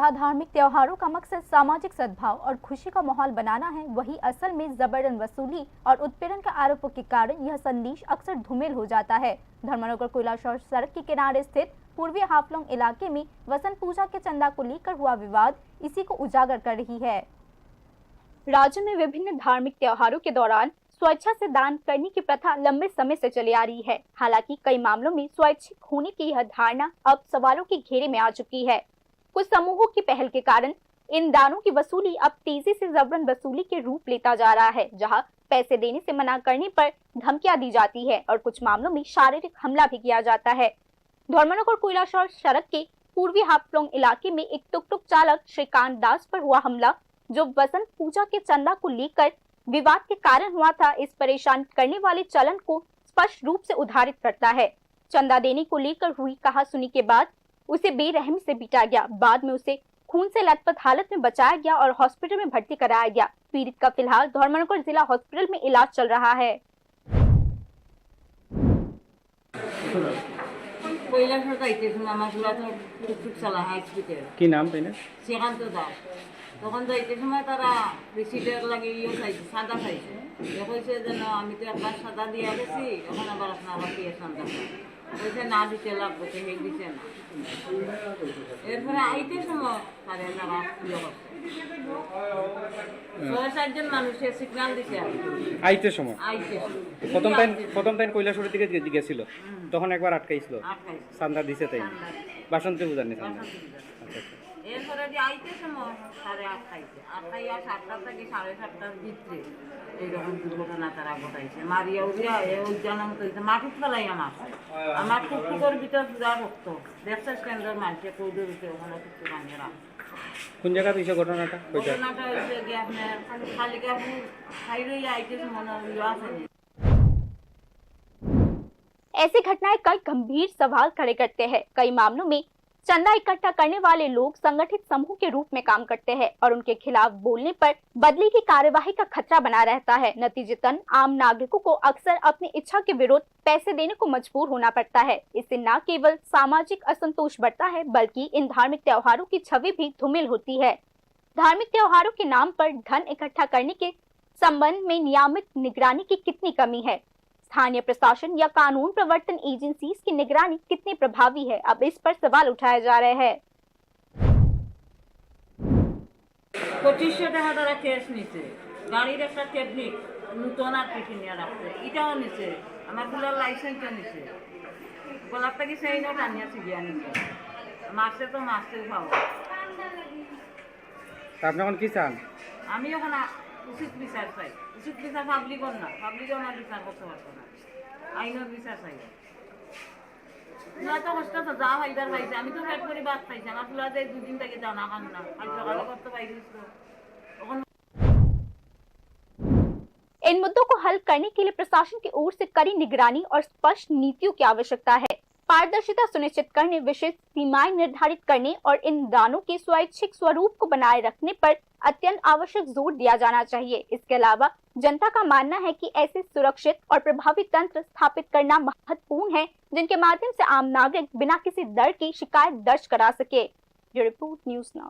जहां धार्मिक त्योहारों का मकसद सामाजिक सद्भाव और खुशी का माहौल बनाना है, वहीं असल में जबरन वसूली और उत्पीड़न के आरोपों के कारण यह संदेश अक्सर धूमिल हो जाता है। धर्मनगर कोयलाशौर सड़क के किनारे स्थित पूर्वी हाफलोंग इलाके में वसंत पूजा के चंदा को लेकर हुआ विवाद इसी को उजागर कर रही है। राज्य में विभिन्न धार्मिक त्योहारों के दौरान स्वेच्छा से दान करने की प्रथा लंबे समय से चली आ रही है। हालांकि कई मामलों में स्वैच्छिक होने की यह धारणा अब सवालों के घेरे में आ चुकी है। कुछ समूहों की पहल के कारण इन दानों की वसूली अब तेजी से जबरन वसूली के रूप लेता जा रहा है, जहां पैसे देने से मना करने पर धमकियां दी जाती है और कुछ मामलों में शारीरिक हमला भी किया जाता है। धर्मनगर कोयलाशौर सड़क के पूर्वी हाफलोंग इलाके में एक टुक टुक चालक श्रीकांत दास पर हुआ हमला, जो वसंत पूजा के चंदा को लेकर विवाद के कारण हुआ था, इस परेशान करने वाले चलन को स्पष्ट रूप से उदाहरित करता है। चंदा देने को लेकर हुई कहासुनी के बाद उसे बेरहमी से पीटा गया। बाद में उसे खून से लथपथ हालत में बचाया गया और हॉस्पिटल में भर्ती कराया गया। पीड़ित का फिलहाल धर्मनगर जिला हॉस्पिटल में इलाज चल रहा है। কি নাম তাইনা? শ্রীকান্ত দাস। তখন যাইতে সময় তারা রিসিটের লাগে চাইছে, সাদা চাইছে। কইছে যেন আমি তো একবার সাদা দিয়ে গেছি, এখন আবার আপনারা দিয়ে সাদা কইছে না দিতে লাগবে, সেই দিছে না। এরপরে আইতে সময় তারা নারা ইয়ে করছে। ৬-৭ মানুষের সিগন্যাল দিছে আইতে সময়। আইতে প্রথম টাইম কৈলাসহরের দিকে গেছিল, তখন একবার আটকাইছিল, সান্দা দিছে তাই বাসন্তী বুঝানি সান্দা। আচ্ছা, এরপরে যে আইতে সময় তারা আটকাইয়া ৭টা থেকে ৭:৩০টার ভিতরে এইরকম দুর্ঘটনা তারা ঘটাইছে। মারিয়া উড়িয়া উদ্যানন করেছে, মাটির ফেলাই আমার টুকটুকোর ভিতর পুরা রক্ত। দেখছে কেন্দ্রের মানুষে কৌদের উঠে ওখানে কিছু বানিয়ে রাখ। কোন জায়গা হয়েছে ঘটনাটা? ঘটনাটা হয়েছে গিয়ে আপনার কালিকাপুর হাইরোই আইতে সময় আসেনি। ऐसी घटनाएं कई गंभीर सवाल खड़े करते हैं। कई मामलों में चंदा इकट्ठा करने वाले लोग संगठित समूह के रूप में काम करते हैं और उनके खिलाफ बोलने पर बदले की कार्यवाही का खतरा बना रहता है। नतीजतन आम नागरिकों को अक्सर अपनी इच्छा के विरुद्ध पैसे देने को मजबूर होना पड़ता है। इससे न केवल सामाजिक असंतोष बढ़ता है, बल्कि इन धार्मिक त्योहारों की छवि भी धूमिल होती है। धार्मिक त्योहारों के नाम पर धन इकट्ठा करने के संबंध में नियामक निगरानी की कितनी कमी है? स्थानीय प्रशासन या कानून प्रवर्तन एजेंसीज की निगरानी कितनी प्रभावी है? अब इस पर सवाल उठाए जा रहे हैं। 2500 টাকা তারা ক্যাশ নিছে, গাড়ির একটা টেকনিক নতুন আর কিছু নিয়ে রাখছে, এটাও নিছে, আমার গুলার লাইসেন্সও নিছে, গোলাপ থেকে সেই নোট আনিয়েছে গিয়া নিছে। মাসে তো মাসে পাবো। আপনি এখন কি চান? আমি এখন উচিত বিচার চাই। উচিত বিচার পাবলিকর না, পাবলিকও আমার বিচার করতে পারতো না, আইনের বিচার চাই। নয়তো কষ্ট তো যা ফাইদার পাইছে, আমি তো পেট করে বাদ পাইছি, আমার ফুলা যে 2 দিন থেকে জানা খান না, আজ সকালে করতে পাইছিল। इन मुद्दों को हल करने के लिए प्रशासन की ओर से कड़ी निगरानी और स्पष्ट नीतियों की आवश्यकता है। पारदर्शिता सुनिश्चित करने, विशेष सीमाएं निर्धारित करने और इन दानों के स्वैच्छिक स्वरूप को बनाए रखने पर अत्यंत आवश्यक जोर दिया जाना चाहिए। इसके अलावा जनता का मानना है कि ऐसे सुरक्षित और प्रभावी तंत्र स्थापित करना महत्वपूर्ण है, जिनके माध्यम से आम नागरिक बिना किसी डर की शिकायत दर्ज करा सके। Report news now.